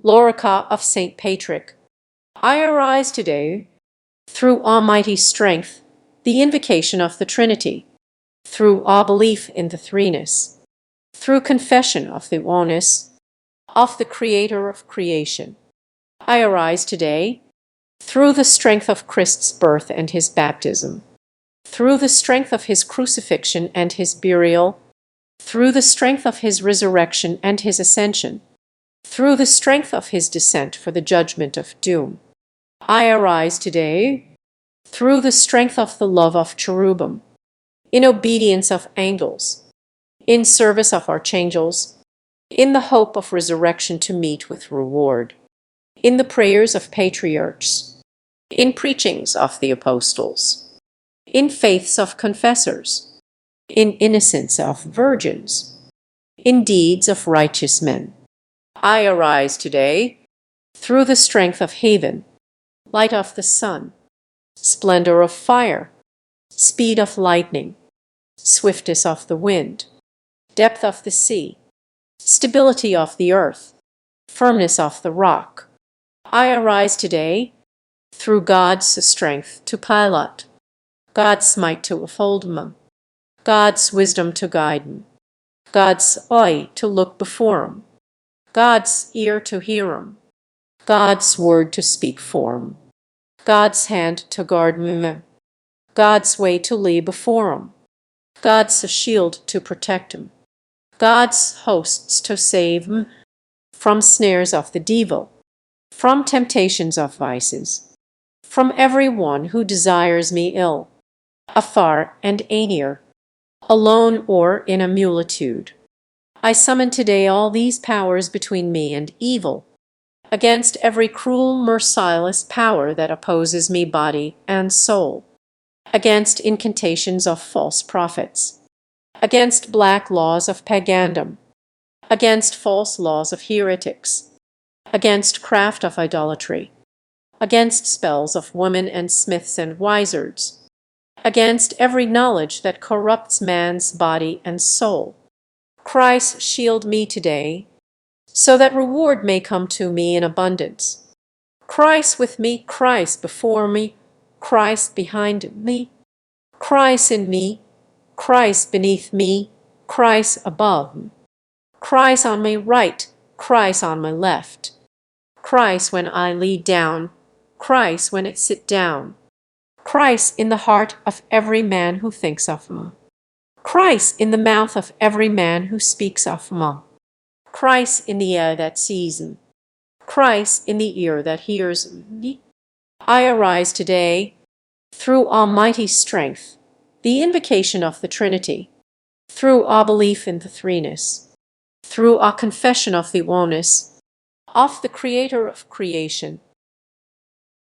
Lorica of St. Patrick. I arise today through almighty strength, the invocation of the Trinity, through all belief in the Threeness, through confession of the Oneness, of the Creator of creation. I arise today through the strength of Christ's birth and his baptism, through the strength of his crucifixion and his burial, through the strength of his resurrection and his ascension, through the strength of his descent for the judgment of doom. I arise today through the strength of the love of cherubim, in obedience of angels, in service of archangels, in the hope of resurrection to meet with reward, in the prayers of patriarchs, in preachings of the apostles, in faiths of confessors, in innocence of virgins, in deeds of righteous men. I arise today through the strength of heaven, light of the sun, splendor of fire, speed of lightning, swiftness of the wind, depth of the sea, stability of the earth, firmness of the rock. I arise today through God's strength to pilot, God's might to uphold me, God's wisdom to guide me, God's eye to look before him, God's ear to hear him, God's word to speak for him, God's hand to guard me, God's way to lay before him, God's shield to protect him, God's hosts to save him from snares of the devil, from temptations of vices, from every one who desires me ill, afar and near, alone or in a multitude. I summon today all these powers between me and evil, against every cruel, merciless power that opposes me body and soul, against incantations of false prophets, against black laws of pagandom, against false laws of heretics, against craft of idolatry, against spells of women and smiths and wizards, against every knowledge that corrupts man's body and soul. Christ, shield me today, so that reward may come to me in abundance. Christ with me, Christ before me, Christ behind me, Christ in me, Christ beneath me, Christ above me, Christ on my right, Christ on my left, Christ when I lie down, Christ when I sit down, Christ in the heart of every man who thinks of me, Christ in the mouth of every man who speaks of me, Christ in the eye that sees me, Christ in the ear that hears me. I arise today through almighty strength, the invocation of the Trinity, through all belief in the Threeness, through all confession of the Oneness, of the Creator of creation,